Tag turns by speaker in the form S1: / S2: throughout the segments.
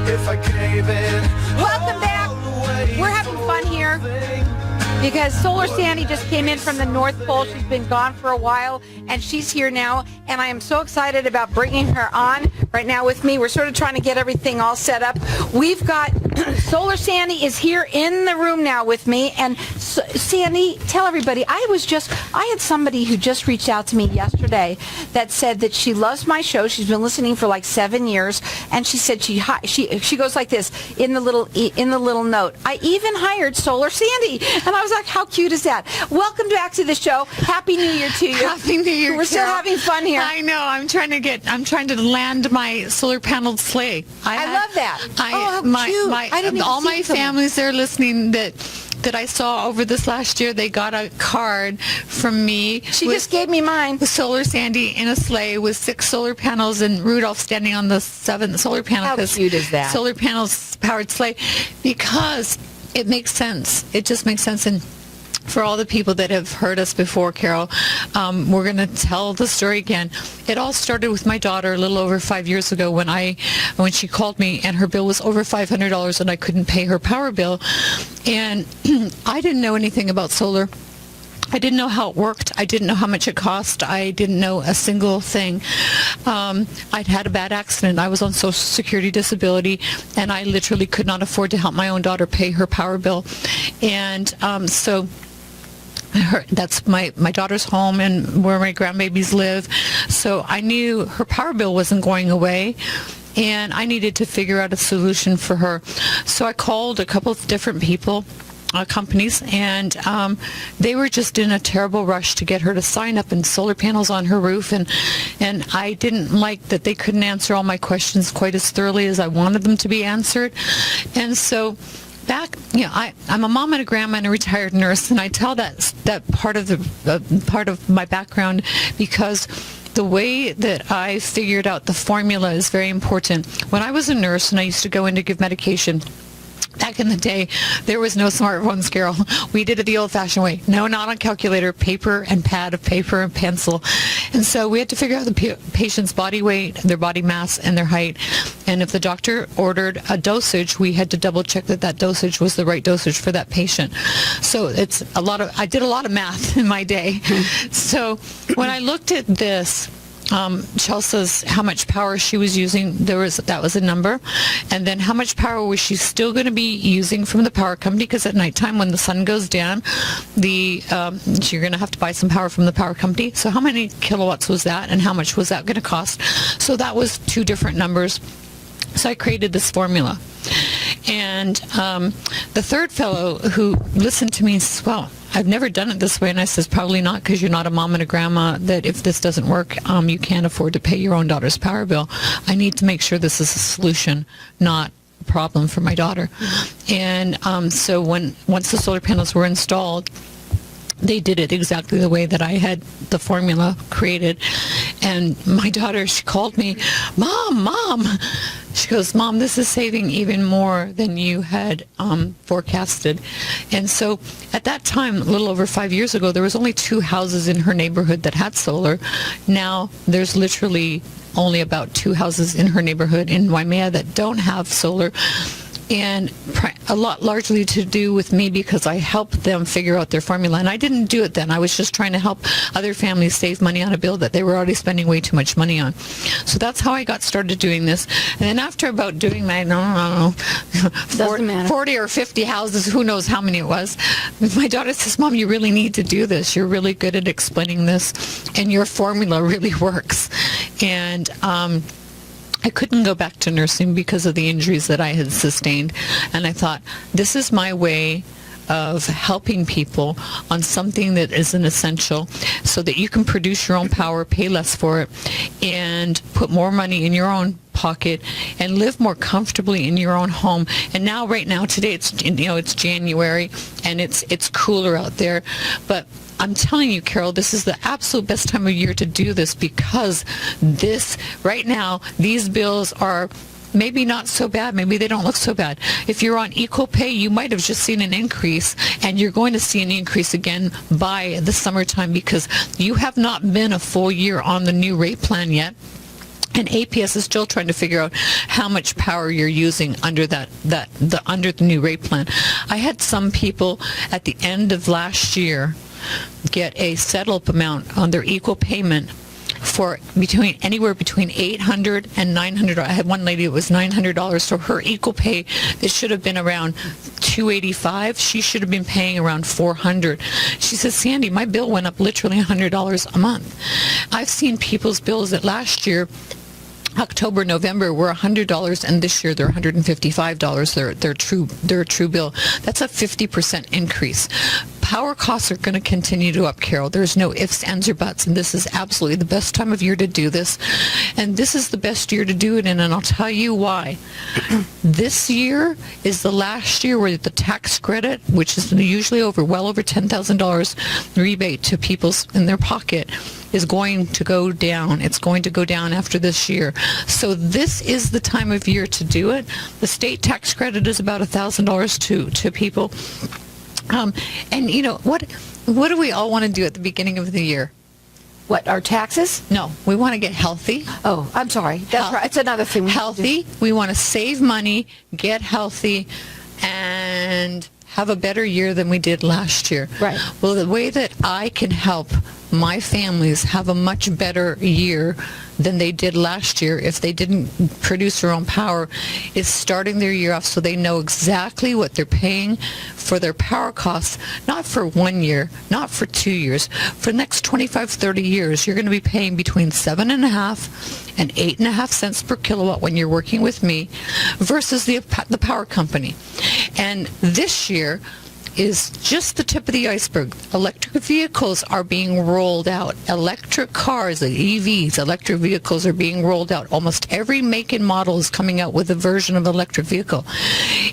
S1: if I gave it.
S2: Welcome back. We're having fun here because Solar Sandy just came in from the North Pole. She's been gone for a while, and she's here now, and I am so excited about bringing her on right now with me. We're sort of trying to get everything all set up. We've got Solar Sandy is here in the room now with me, and Sandy, tell everybody, I had somebody who just reached out to me yesterday that said that she loves my show. She's been listening for like 7 years, and she said she goes like this in the little note. I even hired Solar Sandy, and I was like, how cute is that? Welcome back to the show. Happy New Year to you.
S3: Happy New Year.
S2: We're still having fun here.
S3: I know. I'm trying to land my solar paneled sleigh.
S2: I love that. How cute. I didn't even
S3: all
S2: see
S3: my
S2: them.
S3: families there listening that I saw over this last year, they got a card from me.
S2: She just gave me mine.
S3: With Solar Sandy in a sleigh with 6 solar panels and Rudolph standing on the 7th solar panel.
S2: How cute is that?
S3: Solar panels powered sleigh, because it makes sense. It just makes sense. And for all the people that have heard us before, Carol, we're going to tell the story again. It all started with my daughter a little over 5 years ago when she called me and her bill was over $500 and I couldn't pay her power bill. And I didn't know anything about solar. I didn't know how it worked. I didn't know how much it cost. I didn't know a single thing. I'd had a bad accident. I was on Social Security disability, and I literally could not afford to help my own daughter pay her power bill. And so that's my daughter's home and where my grandbabies live. So I knew her power bill wasn't going away, and I needed to figure out a solution for her. So I called a couple of different people, companies, and they were just in a terrible rush to get her to sign up and solar panels on her roof, and I didn't like that they couldn't answer all my questions quite as thoroughly as I wanted them to be answered. And so I'm a mom and a grandma and a retired nurse, and I tell that part of my background because the way that I figured out the formula is very important. When I was a nurse and I used to go in to give medication, back in the day, there was no smartphones, Carol. We did it the old-fashioned way. No, not on calculator, paper and pad of paper and pencil. And so we had to figure out the patient's body weight, their body mass, and their height. And if the doctor ordered a dosage, we had to double-check that dosage was the right dosage for that patient. So I did a lot of math in my day. So when I looked at this, Chelsea's how much power she was using, that was a number, and then how much power was she still going to be using from the power company, because at nighttime when the sun goes down, you're going to have to buy some power from the power company. So how many kilowatts was that, and how much was that going to cost? So that was 2 different numbers. So I created this formula. And the third fellow who listened to me says, well, I've never done it this way. And I says, probably not, because you're not a mom and a grandma, that if this doesn't work, you can't afford to pay your own daughter's power bill. I need to make sure this is a solution, not a problem for my daughter. And so once the solar panels were installed, they did it exactly the way that I had the formula created. And my daughter, she called me, Mom. She goes, Mom, this is saving even more than you had forecasted. And so at that time, a little over 5 years ago, there was only 2 houses in her neighborhood that had solar. Now there's literally only about 2 houses in her neighborhood in Waimea that don't have solar. And a lot largely to do with me, because I helped them figure out their formula. And I didn't do it then. I was just trying to help other families save money on a bill that they were already spending way too much money on. So that's how I got started doing this. And then after about doing my, 40 or 50 houses, who knows how many it was, my daughter says, Mom, you really need to do this. You're really good at explaining this, and your formula really works. And I couldn't go back to nursing because of the injuries that I had sustained. And I thought, this is my way of helping people on something that is an essential, so that you can produce your own power, pay less for it, and put more money in your own pocket and live more comfortably in your own home. And now, right now, today, it's January and it's cooler out there, but I'm telling you, Carol, this is the absolute best time of year to do this, because right now, these bills are maybe not so bad. Maybe they don't look so bad. If you're on equal pay, you might have just seen an increase, and you're going to see an increase again by the summertime, because you have not been a full year on the new rate plan yet. And APS is still trying to figure out how much power you're using under under the new rate plan. I had some people at the end of last year get a settle-up amount on their equal payment for anywhere between $800 and $900. I had one lady, it was $900, so her equal pay, it should have been around $285. She should have been paying around $400. She says, Sandy, my bill went up literally $100 a month. I've seen people's bills that last year, October, November were $100, and this year they're $155. Their true bill. That's a 50% increase. Power costs are going to continue to up, Carol. There's no ifs, ands, or buts, and this is absolutely the best time of year to do this. And this is the best year to do it in, and I'll tell you why. This year is the last year where the tax credit, which is usually well over $10,000 rebate to people's in their pocket, is going to go down. It's going to go down after this year. So this is the time of year to do it. The state tax credit is about $1,000 to people. And you know, what do we all want to do at the beginning of the year?
S2: What, our taxes?
S3: No, we want to get healthy.
S2: Oh, I'm sorry. That's right. It's another thing.
S3: Healthy. We want to save money, get healthy, and have a better year than we did last year.
S2: Right.
S3: Well, the way that I can help my families have a much better year than they did last year if they didn't produce their own power is starting their year off so they know exactly what they're paying for their power costs, not for 1 year, not for 2 years. For the next 25, 30 years, you're going to be paying between 7.5 and 8.5 cents per kilowatt when you're working with me versus the power company. And this year is just the tip of the iceberg. Electric vehicles are being rolled out. Electric cars, the EVs, electric vehicles are being rolled out. Almost every make and model is coming out with a version of electric vehicle.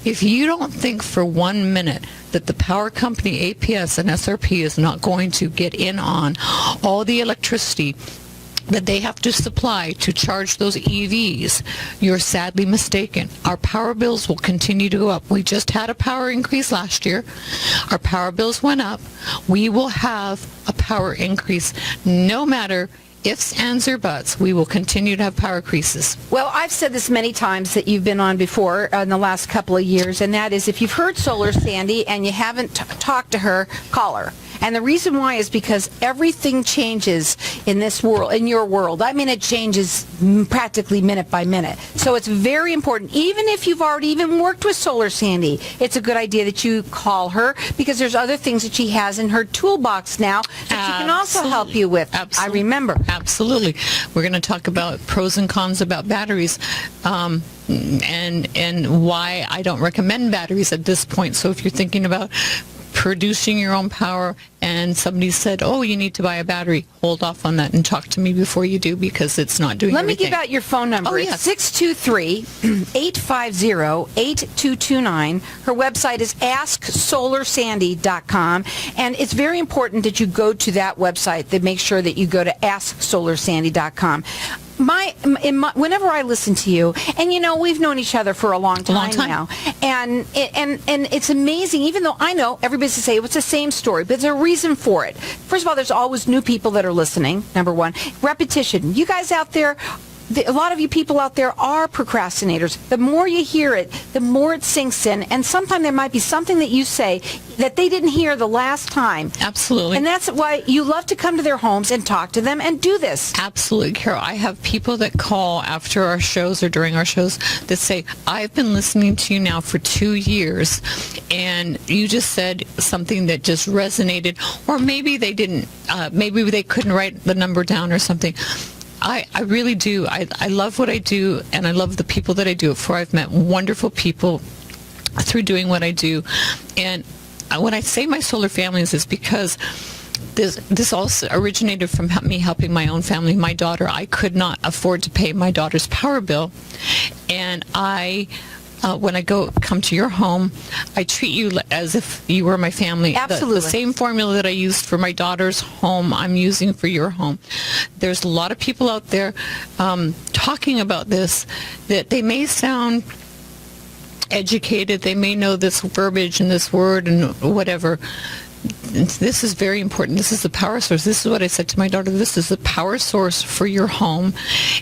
S3: If you don't think for 1 minute that the power company APS and SRP is not going to get in on all the electricity that they have to supply to charge those EVs, you're sadly mistaken. Our power bills will continue to go up. We just had a power increase last year. Our power bills went up. We will have a power increase no matter ifs, ands, or buts. We will continue to have power increases.
S2: Well, I've said this many times that you've been on before in the last couple of years, and that is if you've heard Solar Sandy and you haven't talked to her, call her. And the reason why is because everything changes in this world, in your world. I mean, it changes practically minute by minute. So it's very important. Even if you've already even worked with Solar Sandy, it's a good idea that you call her because there's other things that she has in her toolbox now that she can also help you with.
S3: Absolutely.
S2: I remember.
S3: Absolutely. We're going to talk about pros and cons about batteries. And why I don't recommend batteries at this point. So if you're thinking about producing your own power and somebody said, oh, you need to buy a battery, hold off on that and talk to me before you do because it's not doing
S2: Let
S3: everything.
S2: me give out your phone number.
S3: Oh,
S2: it's
S3: yes.
S2: 623-850-8229. Her website is AskSolarSandy.com, and it's very important that you go to that website, that make sure that you go to AskSolarSandy.com. Whenever I listen to you, and you know we've known each other for a long time now, and it's amazing. Even though I know everybody's to say it's the same story, but there's a reason for it. First of all, there's always new people that are listening. Number one, repetition. You guys out there. A lot of you people out there are procrastinators. The more you hear it, the more it sinks in. And sometimes there might be something that you say that they didn't hear the last time.
S3: Absolutely.
S2: And that's why you love to come to their homes and talk to them and do this.
S3: Absolutely, Carol. I have people that call after our shows or during our shows that say, I've been listening to you now for 2 years, and you just said something that just resonated, or maybe they didn't, maybe they couldn't write the number down or something. I really do. I love what I do, and I love the people that I do it for. I've met wonderful people through doing what I do. And when I say my solar families, it's because this also originated from me helping my own family. My daughter, I could not afford to pay my daughter's power bill. And when I come to your home, I treat you as if you were my family.
S2: Absolutely.
S3: The same formula that I used for my daughter's home, I'm using for your home. There's a lot of people out there talking about this that they may sound educated, they may know this verbiage and this word and whatever. this is very important. This is the power source. This is what I said to my daughter. This is the power source for your home,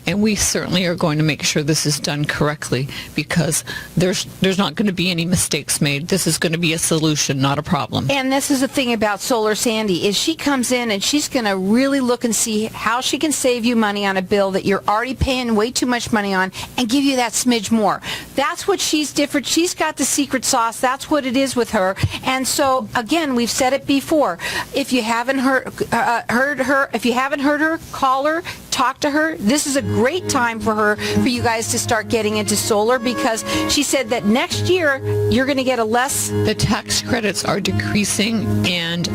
S3: and we certainly are going to make sure this is done correctly, because there's not going to be any mistakes made. This is going to be a solution, not a problem.
S2: And this is the thing about Solar Sandy, is she comes in and she's going to really look and see how she can save you money on a bill that you're already paying way too much money on, and give you that smidge more. That's what she's different. She's got the secret sauce. That's what it is with her. And so, again, we've said it before. If you haven't heard her, call her, talk to her. This is a great time for you guys to start getting into solar, because she said that next year you're going to get a less.
S3: The tax credits are decreasing, and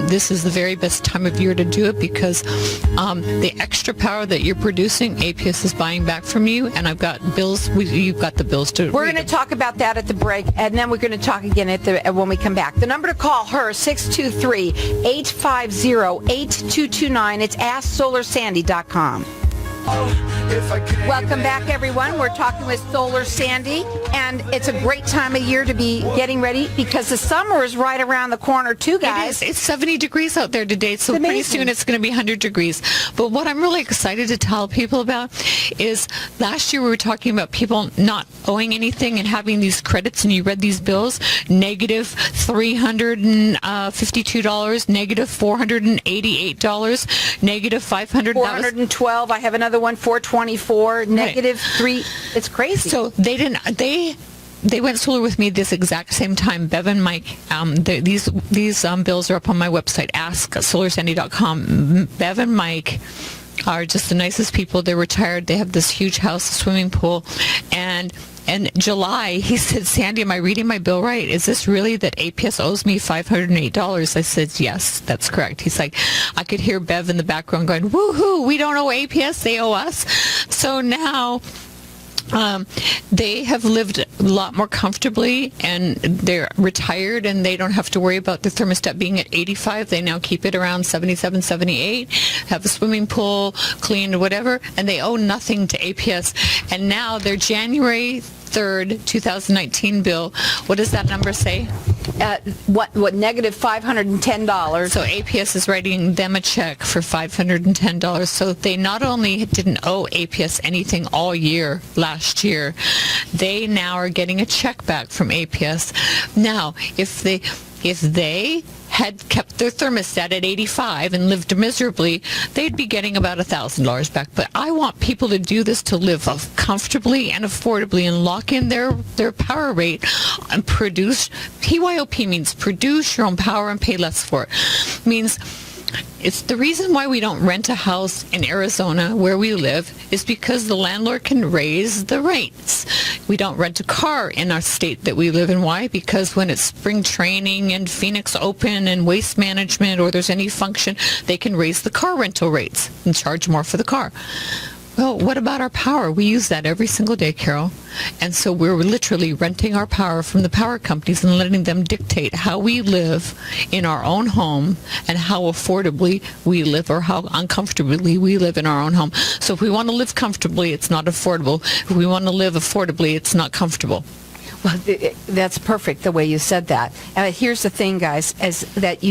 S3: this is the very best time of year to do it, because the extra power that you're producing, APS is buying back from you, and I've got bills. You've got the bills to.
S2: We're going to talk about that at the break, and then we're going to talk again when we come back. The number to call her, 623-850-8229. It's AskSolarSandy.com. Welcome back, everyone. We're talking with Solar Sandy, and it's a great time of year to be getting ready, because the summer is right around the corner too, guys.
S3: It's 70 degrees out there today, so pretty soon it's going to be 100 degrees. But what I'm really excited to tell people about is last year we were talking about people not owing anything and having these credits, and you read these bills, negative $352, negative $488, negative $500.
S2: 412. I have another one, 424, negative 3. It's crazy.
S3: So they went solar with me this exact same time. Bev and Mike, these bills are up on my website, AskSolarSandy.com. Bev and Mike are just the nicest people. They're retired. They have this huge house, a swimming pool, and in July, he said, Sandy, am I reading my bill right? Is this really that APS owes me $508? I said, yes, that's correct. He's like, I could hear Bev in the background going, woohoo, we don't owe APS, they owe us. So now they have lived a lot more comfortably, and they're retired, and they don't have to worry about the thermostat being at 85. They now keep it around 77, 78, have a swimming pool, cleaned, whatever, and they owe nothing to APS. And now their January 3rd, 2019 bill, what does that number say?
S2: What negative $510.
S3: So APS is writing them a check for $510. So they not only didn't owe APS anything all year last year, they now are getting a check back from APS. Now, if they had kept their thermostat at 85 and lived miserably, they'd be getting about $1,000 back. But I want people to do this to live comfortably and affordably and lock in their power rate and produce. PYOP means produce your own power and pay less for it. Means it's the reason why we don't rent a house in Arizona where we live is because the landlord can raise the rates. We don't rent a car in our state that we live in. Why? Because when it's spring training and Phoenix Open and waste management, or there's any function, they can raise the car rental rates and charge more for the car. Well, what about our power? We use that every single day, Carol. And so we're literally renting our power from the power companies and letting them dictate how we live in our own home and how affordably we live, or how uncomfortably we live in our own home. So if we want to live comfortably, it's not affordable. If we want to live affordably, it's not comfortable.
S2: Well, that's perfect the way you said that. Here's the thing, guys, is that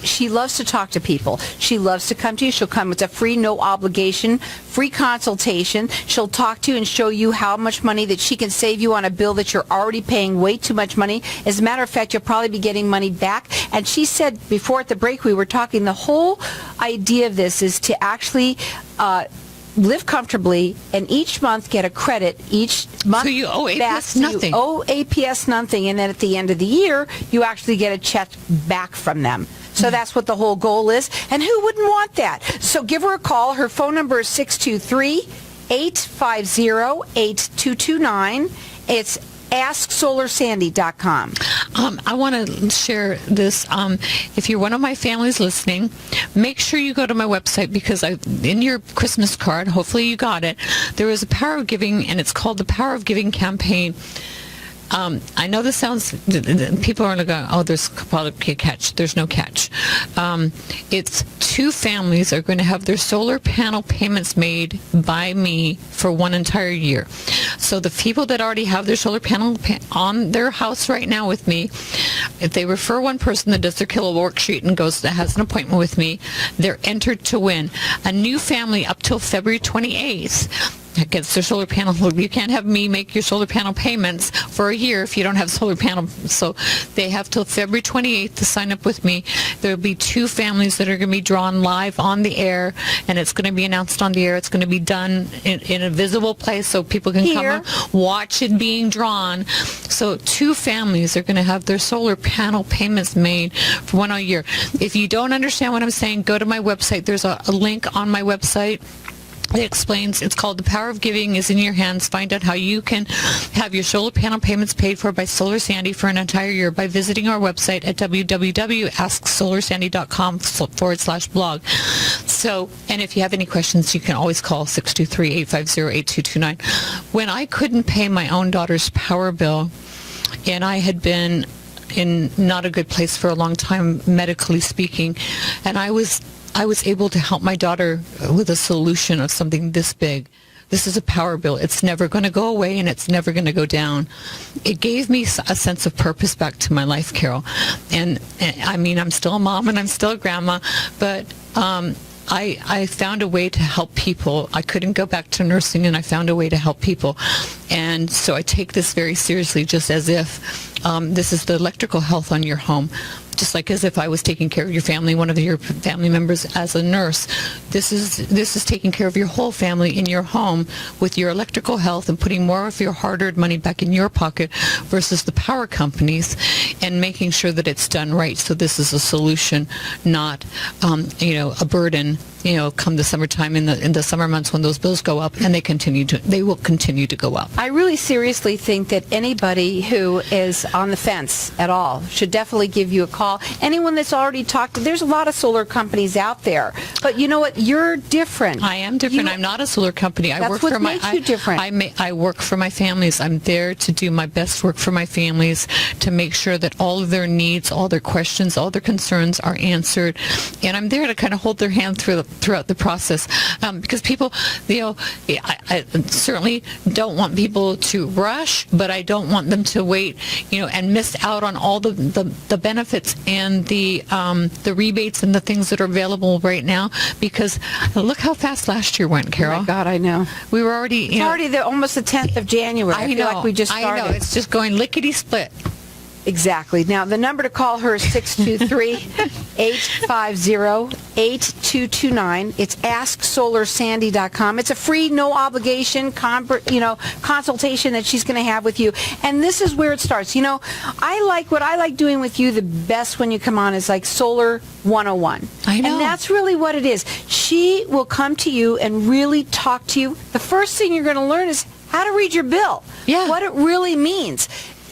S2: she loves to talk to people. She loves to come to you. She'll come. It's a free, no obligation, free consultation. She'll talk to you and show you how much money that she can save you on a bill that you're already paying way too much money. As a matter of fact, you'll probably be getting money back. And she said before at the break we were talking, the whole idea of this is to actually live comfortably, and each month get a credit each month.
S3: So you owe APS nothing.
S2: You owe APS nothing, and then at the end of the year, you actually get a check back from them. So that's what the whole goal is. And who wouldn't want that? So give her a call. Her phone number is 623-850-8229. It's AskSolarSandy.com.
S3: I want to share this. If you're one of my families listening, make sure you go to my website, because in your Christmas card, hopefully you got it, there is a Power of Giving, and it's called the Power of Giving campaign. I know this sounds, people are going, oh, there's probably a catch. There's no catch. It's 2 families are going to have their solar panel payments made by me for one entire year. So the people that already have their solar panel on their house right now with me, if they refer one person that does their kilowatt worksheet and has an appointment with me, they're entered to win. A new family up till February 28th gets their solar panel. You can't have me make your solar panel payments for a year if you don't have solar panel. So they have till February 28th to sign up with me. There will be 2 families that are going to be drawn live on the air, and it's going to be announced on the air. It's going to be done in a visible place so people can come and watch it being drawn. So 2 families are going to have their solar panel payments made for one a year. If you don't understand what I'm saying, go to my website. There's a link on my website. It explains, it's called The Power of Giving is in Your Hands. Find out how you can have your solar panel payments paid for by Solar Sandy for an entire year by visiting our website at www.asksolarsandy.com/blog. So, and if you have any questions, you can always call 623-850-8229. When I couldn't pay my own daughter's power bill, and I had been in not a good place for a long time, medically speaking, and I was able to help my daughter with a solution of something this big. This is a power bill. It's never going to go away, and it's never going to go down. It gave me a sense of purpose back to my life, Carol. And I mean, I'm still a mom and I'm still a grandma, but I found a way to help people. I couldn't go back to nursing, and I found a way to help people. And so I take this very seriously, just as if this is the electrical health on your home. Just like as if I was taking care of your family, one of your family members as a nurse. This is taking care of your whole family in your home with your electrical health and putting more of your hard-earned money back in your pocket versus the power companies, and making sure that it's done right. So this is a solution, not a burden. Come the summertime, in the summer months when those bills go up, and they will continue to go up.
S2: I really seriously think that anybody who is on the fence at all should definitely give you a call. Anyone that's already talked to, there's a lot of solar companies out there, but you know what? You're different.
S3: I am different. I'm not a solar company. I work for
S2: makes you different.
S3: I work for my families. I'm there to do my best work for my families, to make sure that all of their needs, all their questions, all their concerns are answered, and I'm there to kind of hold their hand throughout the process, because people, I certainly don't want people to rush, but I don't want them to wait, and miss out on all the benefits and the rebates and the things that are available right now, because look how fast last year went, Carol.
S2: Oh my God, I know.
S3: We were already,
S2: it's already almost the 10th of January. I feel like we just started.
S3: I know, it's just going lickety-split.
S2: Exactly. Now, the number to call her is 623-850-8229. It's AskSolarSandy.com. It's a free, no obligation, consultation that she's going to have with you. And this is where it starts. What I like doing with you the best when you come on is like Solar 101.
S3: I know.
S2: And that's really what it is. She will come to you and really talk to you. The first thing you're going to learn is how to read your bill.
S3: Yeah.
S2: What it really means.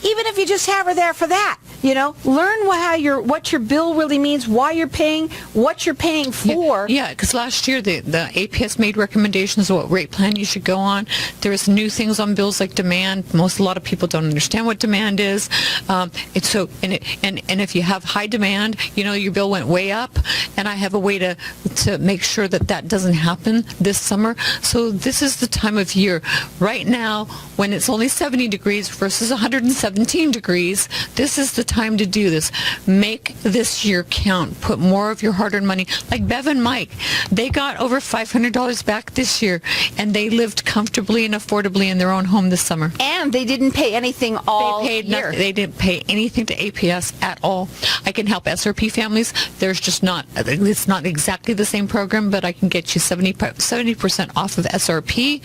S2: Even if you just have her there for that, learn what your bill really means, why you're paying, what you're paying for.
S3: Yeah, because last year the APS made recommendations of what rate plan you should go on. There's new things on bills like demand. A lot of people don't understand what demand is. And if you have high demand, your bill went way up, and I have a way to make sure that doesn't happen this summer. So this is the time of year right now when it's only 70 degrees versus 117 degrees. This is the time to do this. Make this year count. Put more of your hard-earned money. Like Bev and Mike, they got over $500 back this year, and they lived comfortably and affordably in their own home this summer.
S2: And they didn't pay anything all year.
S3: They didn't pay anything to APS at all. I can help SRP families. It's not exactly the same program, but I can get you 70% off of SRP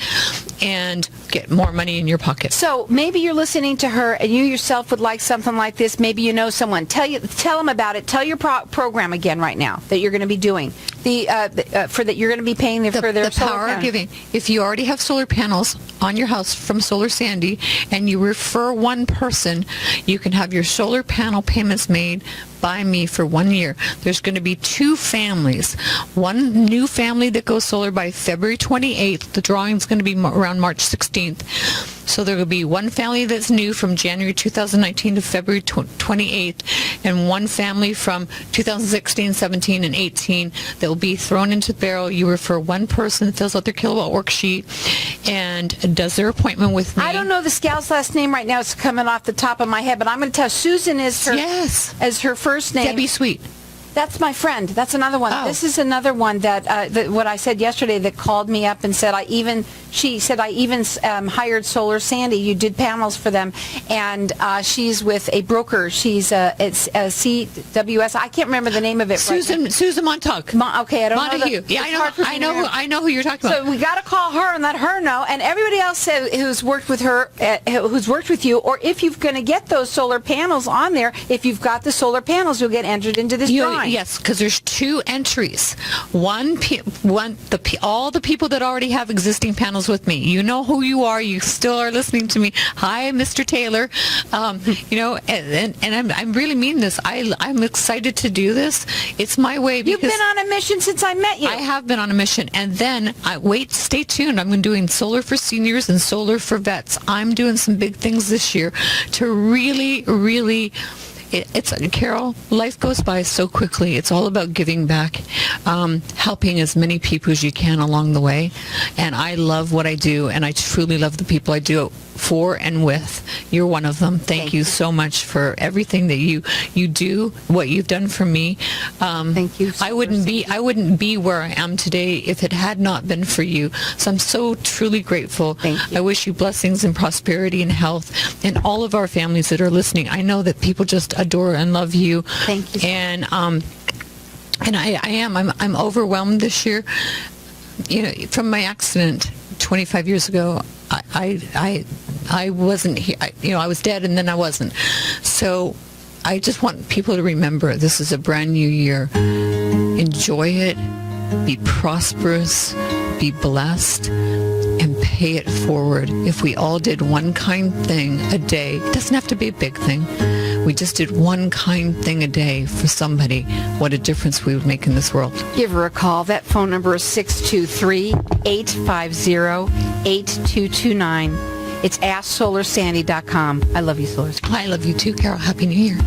S3: and get more money in your pocket.
S2: So maybe you're listening to her and you yourself would like something like this. Maybe you know someone. Tell them about it. Tell your program again right now that you're going to be doing that you're going to be paying for their solar
S3: power
S2: panel.
S3: of giving. If you already have solar panels on your house from Solar Sandy and you refer one person, you can have your solar panel payments made by me for 1 year. There's going to be 2 families. One new family that goes solar by February 28th. The drawing is going to be around March 16th. So there will be one family that's new from January 2019 to February 28th, and one family from 2016, 17, and 18 that will be thrown into the barrel. You refer one person that fills out their kilowatt worksheet and does their appointment with me.
S2: I don't know this gal's last name right now. It's coming off the top of my head, but I'm going to tell Susan is her as her first name.
S3: Debbie Sweet.
S2: That's my friend. That's another one.
S3: Oh.
S2: This is another one that what I said yesterday that called me up and said she said I even hired Solar Sandy. You did panels for them, and she's with a broker. She's it's CWS. I can't remember the name of it.
S3: Susan Montauk.
S2: Okay, I don't
S3: Montague.
S2: know.
S3: Yeah, I know who you're talking about.
S2: So we got to call her and let her know, and everybody else who's worked with her, who's worked with you, or if you're going to get those solar panels on there, if you've got the solar panels, you'll get entered into this drawing.
S3: Yes, because there's two entries. All the people that already have existing panels with me. You know who you are. You still are listening to me. Hi, Mr. Taylor. And I'm really mean this. I'm excited to do this. It's my way.
S2: You've been on a mission since I met you.
S3: I have been on a mission. And then, stay tuned. I'm doing solar for seniors and solar for vets. I'm doing some big things this year to really, really... Carol, life goes by so quickly. It's all about giving back, helping as many people as you can along the way. And I love what I do, and I truly love the people I do it for and with. You're one of them. Thank you so much for everything that you do, what you've done for me.
S2: Thank you.
S3: I wouldn't be where I am today if it had not been for you. So I'm so truly grateful.
S2: Thank you.
S3: I wish you blessings and prosperity and health, and all of our families that are listening. I know that people just adore and love you.
S2: Thank you.
S3: And I'm overwhelmed this year. You know, from my accident 25 years ago, I wasn't here. I was dead, and then I wasn't. So I just want people to remember this is a brand new year. Enjoy it. Be prosperous. Be blessed. And pay it forward. If we all did one kind thing a day, it doesn't have to be a big thing. We just did one kind thing a day for somebody, what a difference we would make in this world.
S2: Give her a call. That phone number is 623-850-8229. It's AskSolarSandy.com. I love you, Solar Sandy.
S3: I love you too, Carol. Happy New Year.